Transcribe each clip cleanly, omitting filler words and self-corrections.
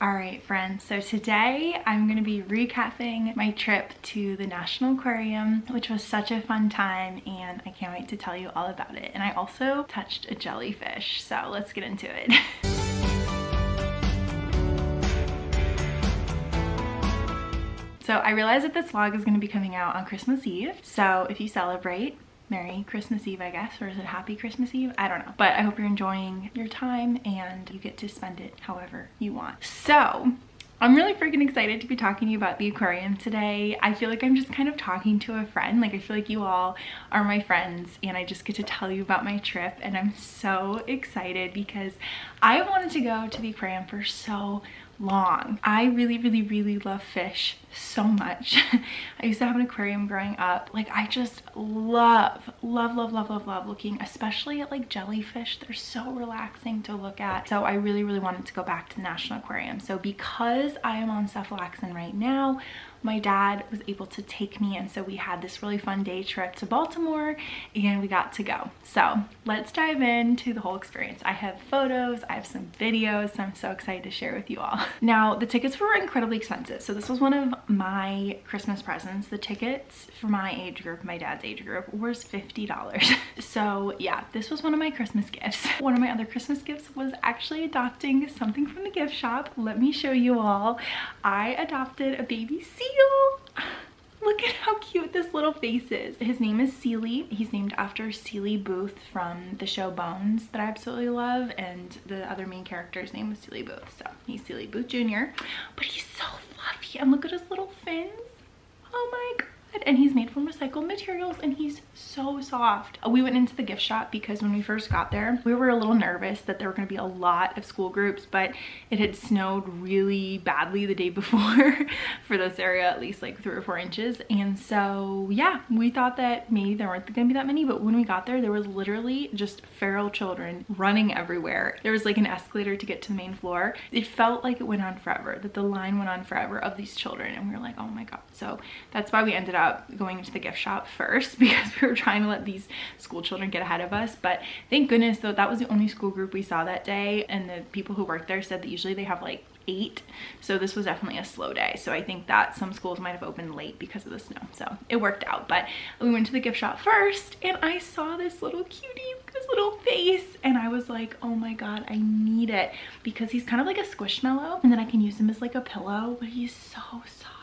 Alright friends, so today I'm going to be recapping my trip to the National Aquarium, which was such a fun time and I can't wait to tell you all about it. And I also touched a jellyfish, so let's get into it. So I realized that this vlog is going to be coming out on Christmas Eve, so if you celebrate, Merry Christmas Eve, I guess, or is it Happy Christmas Eve? I don't know. But I hope you're enjoying your time and you get to spend it however you want. So I'm really freaking excited to be talking to you about the aquarium today. I feel like I'm just kind of talking to a friend. Like I feel like you all are my friends and I just get to tell you about my trip, and I'm so excited because I wanted to go to the aquarium for so long. I really love fish so much. I used to have an aquarium growing up. Like I just love looking, especially at like jellyfish. They're so relaxing to look at. So I really wanted to go back to the National Aquarium. So because I am on cephalexin right now, my dad was able to take me, and so we had this really fun day trip to Baltimore and we got to go. So let's dive into the whole experience. I have photos, I have some videos, so I'm so excited to share with you all. Now the tickets were incredibly expensive, so this was one of my Christmas presents. The tickets for my age group, my dad's age group, was $50. So yeah, this was one of my Christmas gifts. One of my other Christmas gifts was actually adopting something from the gift shop. Let me show you all. I adopted a baby seal. Look at how cute this little face is. His name is Sealy. He's named after Sealy Booth from the show Bones that I absolutely love, and the other main character's name was Sealy Booth, so he's Sealy Booth Jr. But he's so fluffy, and look at his little fins. Oh my god. And he's made from recycled materials and he's so soft. We went into the gift shop because when we first got there, we were a little nervous that there were going to be a lot of school groups, but it had snowed really badly the day before for this area, at least like 3 or 4 inches. And so yeah, we thought that maybe there weren't going to be that many, but when we got there was literally just feral children running everywhere. There was like an escalator to get to the main floor. It felt like it went on forever, that the line went on forever of these children, and we were like, oh my god. So that's why we ended up going into the gift shop first, because we were trying to let these school children get ahead of us. But thank goodness though, that was the only school group we saw that day, and the people who worked there said that usually they have like 8, so this was definitely a slow day. So I think that some schools might have opened late because of the snow, so it worked out. But we went to the gift shop first and I saw this little cutie, this little face, and I was like, oh my god, I need it, because he's kind of like a squishmallow, and then I can use him as like a pillow, but he's so soft.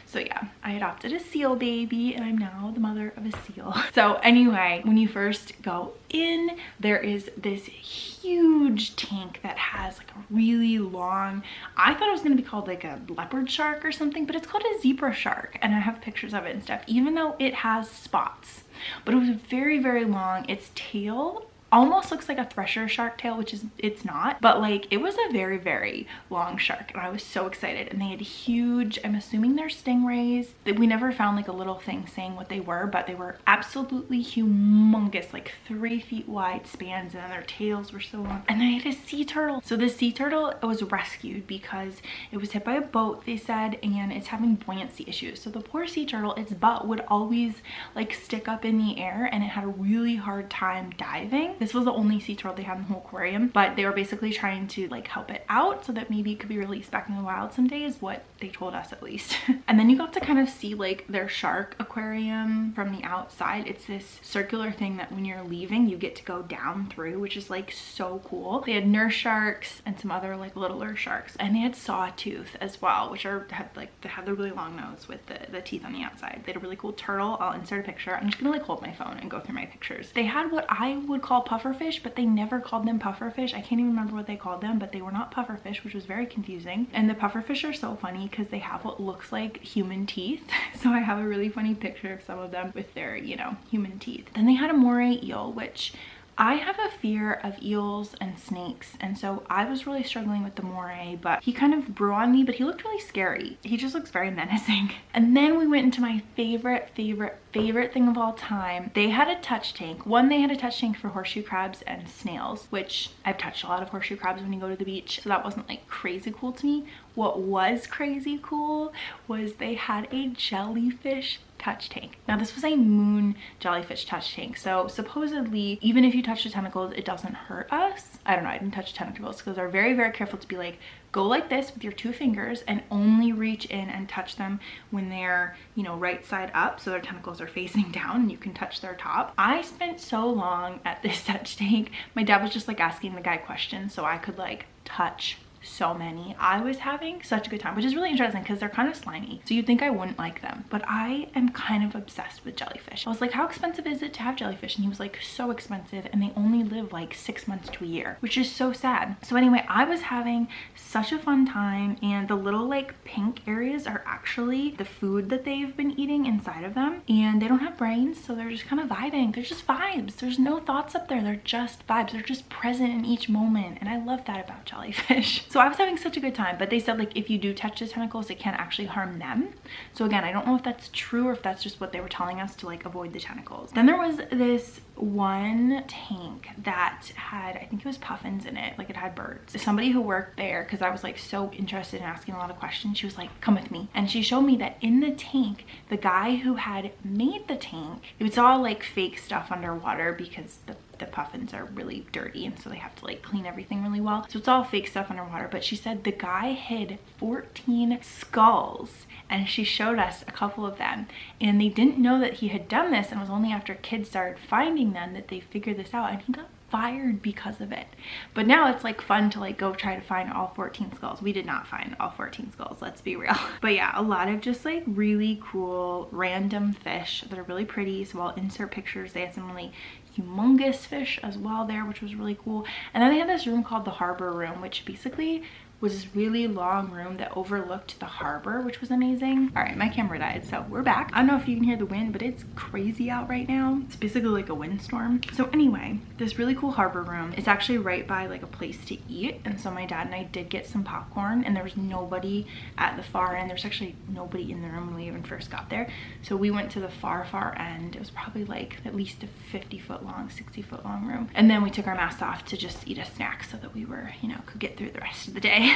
So yeah, I adopted a seal baby and I'm now the mother of a seal. So anyway, when you first go in, there is this huge tank that has like a really long, I thought it was going to be called like a leopard shark or something, but it's called a zebra shark, and I have pictures of it and stuff, even though it has spots. But it was very long. Its tail almost looks like a thresher shark tail, which is, it's not, but like it was a very long shark, and I was so excited. And they had huge, I'm assuming they're stingrays. We never found like a little thing saying what they were, but they were absolutely humongous, like 3 feet wide spans, and their tails were so long. And they had a sea turtle. So the sea turtle was rescued because it was hit by a boat, they said, and it's having buoyancy issues. So the poor sea turtle, its butt would always like stick up in the air, and it had a really hard time diving. This was the only sea turtle they had in the whole aquarium, but they were basically trying to like help it out so that maybe it could be released back in the wild someday, is what they told us at least. And then you got to kind of see like their shark aquarium from the outside. It's this circular thing that when you're leaving you get to go down through, which is like so cool. They had nurse sharks and some other like littler sharks, and they had sawtooth as well, which are they have the really long nose with the teeth on the outside. They had a really cool turtle. I'll insert a picture. I'm just gonna like hold my phone and go through my pictures. They had what I would call pufferfish, but they never called them pufferfish. I can't even remember what they called them, but they were not pufferfish, which was very confusing. And the pufferfish are so funny because they have what looks like human teeth. So I have a really funny picture of some of them with their, you know, human teeth. Then they had a moray eel, which I have a fear of eels and snakes, and so I was really struggling with the moray, but he kind of grew on me, but he looked really scary. He just looks very menacing. And then we went into my favorite thing of all time. They had a touch tank. They had a touch tank for horseshoe crabs and snails, which I've touched a lot of horseshoe crabs when you go to the beach, so that wasn't like crazy cool to me. What was crazy cool was they had a jellyfish touch tank. Now this was a moon jellyfish touch tank, so supposedly even if you touch the tentacles it doesn't hurt us. I don't know, I didn't touch tentacles because they're very careful to be like, go like this with your 2 fingers and only reach in and touch them when they're, you know, right side up, so their tentacles are facing down and you can touch their top. I spent so long at this touch tank. My dad was just like asking the guy questions so I could like touch so many. I was having such a good time, which is really interesting because they're kind of slimy, so you'd think I wouldn't like them, but I am kind of obsessed with jellyfish. I was like, how expensive is it to have jellyfish? And he was like, so expensive, and they only live like 6 months to a year, which is so sad. So anyway, I was having such a fun time, and the little like pink areas are actually the food that they've been eating inside of them, and they don't have brains, so they're just kind of vibing. They're just vibes. There's no thoughts up there. They're just vibes. They're just present in each moment, and I love that about jellyfish. So I was having such a good time, but they said like if you do touch the tentacles, it can actually harm them. So again, I don't know if that's true or if that's just what they were telling us to like avoid the tentacles. Then there was this one tank that had, I think it was puffins in it, like it had birds. Somebody who worked there, because I was like so interested in asking a lot of questions, she was like, come with me. And she showed me that in the tank, the guy who had made the tank, it was all like fake stuff underwater because the puffins are really dirty, and so they have to like clean everything really well, so it's all fake stuff underwater. But she said the guy hid 14 skulls, and she showed us a couple of them, and they didn't know that he had done this, and it was only after kids started finding them that they figured this out, and he got fired because of it. But now it's like fun to like go try to find all 14 skulls. We did not find all 14 skulls, let's be real. But yeah, a lot of just like really cool random fish that are really pretty, so I'll insert pictures. They had some really humongous fish as well there, which was really cool. And then they had this room called the harbor room, which basically was this really long room that overlooked the harbor, which was amazing. All right, my camera died, so we're back. I don't know if you can hear the wind, but it's crazy out right now. It's basically like a windstorm. So anyway, this really cool harbor room is actually right by like a place to eat, and so my dad and I did get some popcorn, and there was nobody at the far end. There's actually nobody in the room when we even first got there, so we went to the far end. It was probably like at least a 50-foot long, 60-foot long room, and then we took our masks off to just eat a snack so that we were, you know, could get through the rest of the day.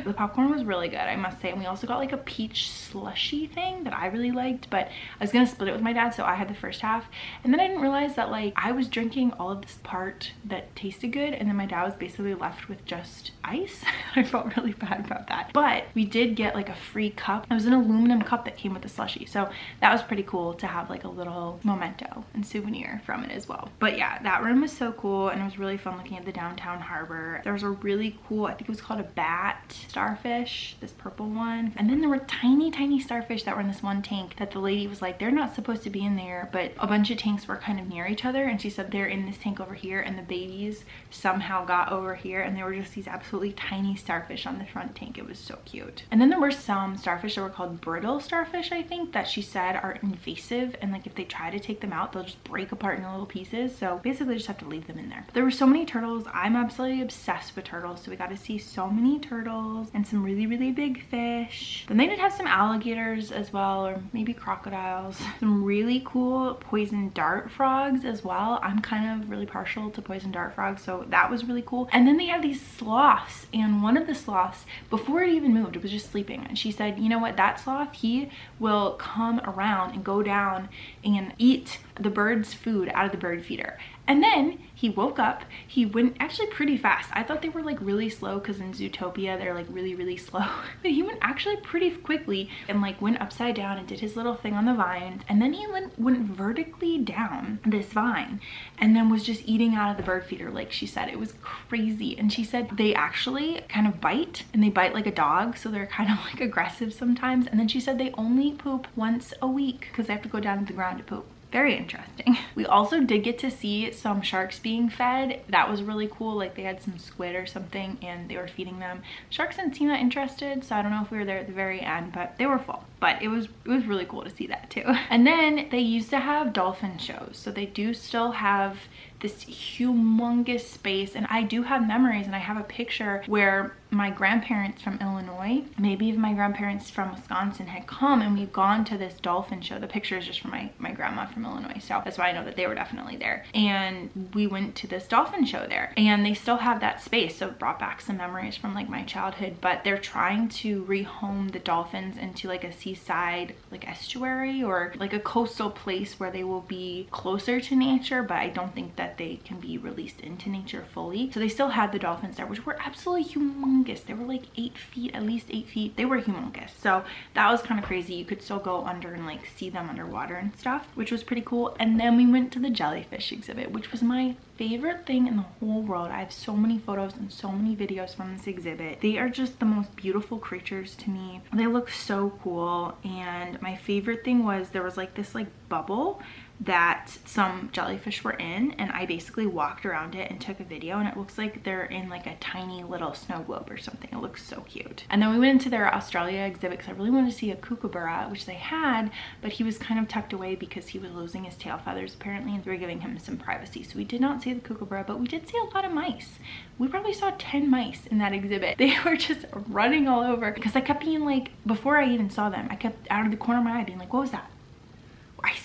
The popcorn was really good, I must say. And we also got like a peach slushy thing that I really liked, but I was gonna split it with my dad, so I had the first half, and then I didn't realize that like I was drinking all of this part that tasted good, and then my dad was basically left with just ice. I felt really bad about that, but we did get like a free cup. It was an aluminum cup that came with the slushy, so that was pretty cool to have like a little memento and souvenir from it as well. But yeah, that room was so cool, and it was really fun looking at the downtown harbor. There was a really cool, I think it was called a bat starfish, this purple one, and then there were tiny starfish that were in this one tank that the lady was like, they're not supposed to be in there, but a bunch of tanks were kind of near each other, and she said they're in this tank over here, and the babies somehow got over here, and there were just these absolutely tiny starfish on the front tank. It was so cute. And then there were some starfish that were called brittle starfish, I think, that she said are invasive, and like if they try to take them out, they'll just break apart into little pieces, so basically just have to leave them in there. But there were so many turtles. I'm absolutely obsessed with turtles, so we got to see so many turtles and some really big fish. Then they did have some alligators as well, or maybe crocodiles. Some really cool poison dart frogs as well. I'm kind of really partial to poison dart frogs, so that was really cool. And then they had these sloths, and one of the sloths, before it even moved, it was just sleeping, and she said, you know what, that sloth, he will come around and go down and eat the bird's food out of the bird feeder. And then he woke up, he went actually pretty fast. I thought they were like really slow because in Zootopia they're like really slow, but he went actually pretty quickly and like went upside down and did his little thing on the vines, and then he went vertically down this vine and then was just eating out of the bird feeder, like she said. It was crazy. And she said they actually kind of bite, and they bite like a dog, so they're kind of like aggressive sometimes. And then she said they only poop once a week because they have to go down to the ground to poop. Very interesting. We also did get to see some sharks being fed. That was really cool. Like they had some squid or something and they were feeding them. Sharks didn't seem that interested, so I don't know if we were there at the very end, but they were full. But it was really cool to see that too. And then they used to have dolphin shows, so they do still have this humongous space, and I do have memories, and I have a picture where my grandparents from Illinois, maybe even my grandparents from Wisconsin, had come and we've gone to this dolphin show. The picture is just from my grandma from Illinois, so that's why I know that they were definitely there. And we went to this dolphin show there, and they still have that space, so it brought back some memories from like my childhood. But they're trying to rehome the dolphins into like a seaside like estuary or like a coastal place where they will be closer to nature, but I don't think that that they can be released into nature fully. So they still had the dolphins there, which were absolutely humongous. They were like 8 feet, at least 8 feet. They were humongous. So that was kind of crazy. You could still go under and like see them underwater and stuff, which was pretty cool. And then we went to the jellyfish exhibit, which was my favorite thing in the whole world. I have so many photos and so many videos from this exhibit. They are just the most beautiful creatures to me. They look so cool. And my favorite thing was there was like this like bubble that some jellyfish were in, and I basically walked around it and took a video, and it looks like they're in like a tiny little snow globe or something. It looks so cute. And then we went into their Australia exhibit because I really wanted to see a kookaburra, which they had, but he was kind of tucked away because he was losing his tail feathers apparently, and they were giving him some privacy. So we did not see the kookaburra, but we did see a lot of mice. We probably saw 10 mice in that exhibit. They were just running all over because I kept being like, before I even saw them, I kept out of the corner of my eye being like, what was that?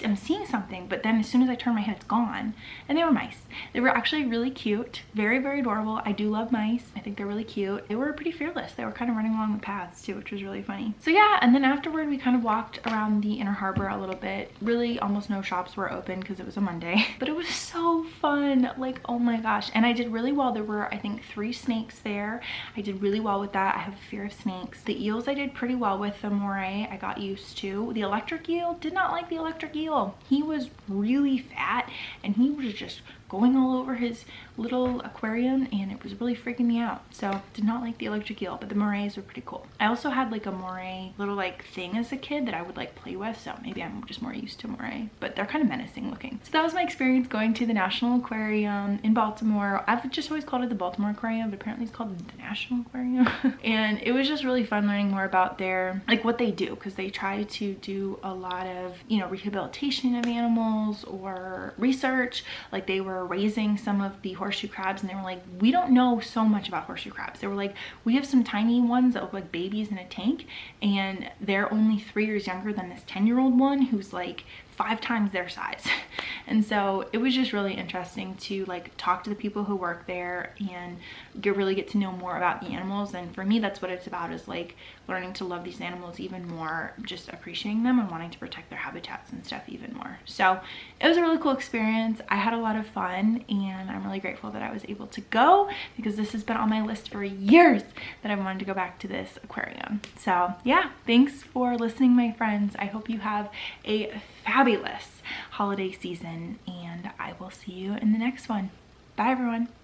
I'm seeing something, but then as soon as I turn my head, it's gone. And they were mice. They were actually really cute, very, very adorable. I do love mice. I think they're really cute. They were pretty fearless. They were kind of running along the paths too, which was really funny. So yeah, and then afterward, we kind of walked around the inner harbor a little bit. Really, almost no shops were open because it was a Monday, but it was so fun. Like, oh my gosh. And I did really well. There were, I think, 3 snakes there. I did really well with that. I have a fear of snakes. The eels I did pretty well with. The moray I got used to. The electric eel, did not like the electric eel. He was really fat and he was just going all over his little aquarium, and it was really freaking me out. So did not like the electric eel, but the morays were pretty cool. I also had like a moray little like thing as a kid that I would like play with, so maybe I'm just more used to moray, but they're kind of menacing looking. So that was my experience going to the National Aquarium in Baltimore. I've just always called it the Baltimore Aquarium, but apparently it's called the National Aquarium. And it was just really fun learning more about their, like what they do, because they try to do a lot of, you know, rehabilitation of animals or research. Like they were raising some of the horseshoe crabs, and they were like, we don't know so much about horseshoe crabs. They were like, we have some tiny ones that look like babies in a tank, and they're only 3 years younger than this 10-year-old one who's like 5 times their size. And so it was just really interesting to like talk to the people who work there and really get to know more about the animals. And for me, that's what it's about, is like learning to love these animals even more, just appreciating them and wanting to protect their habitats and stuff even more. So it was a really cool experience. I had a lot of fun, and I'm really grateful that I was able to go, because this has been on my list for years that I wanted to go back to this aquarium. So yeah, thanks for listening, my friends. I hope you have a fabulous holiday season, and I will see you in the next one. Bye everyone.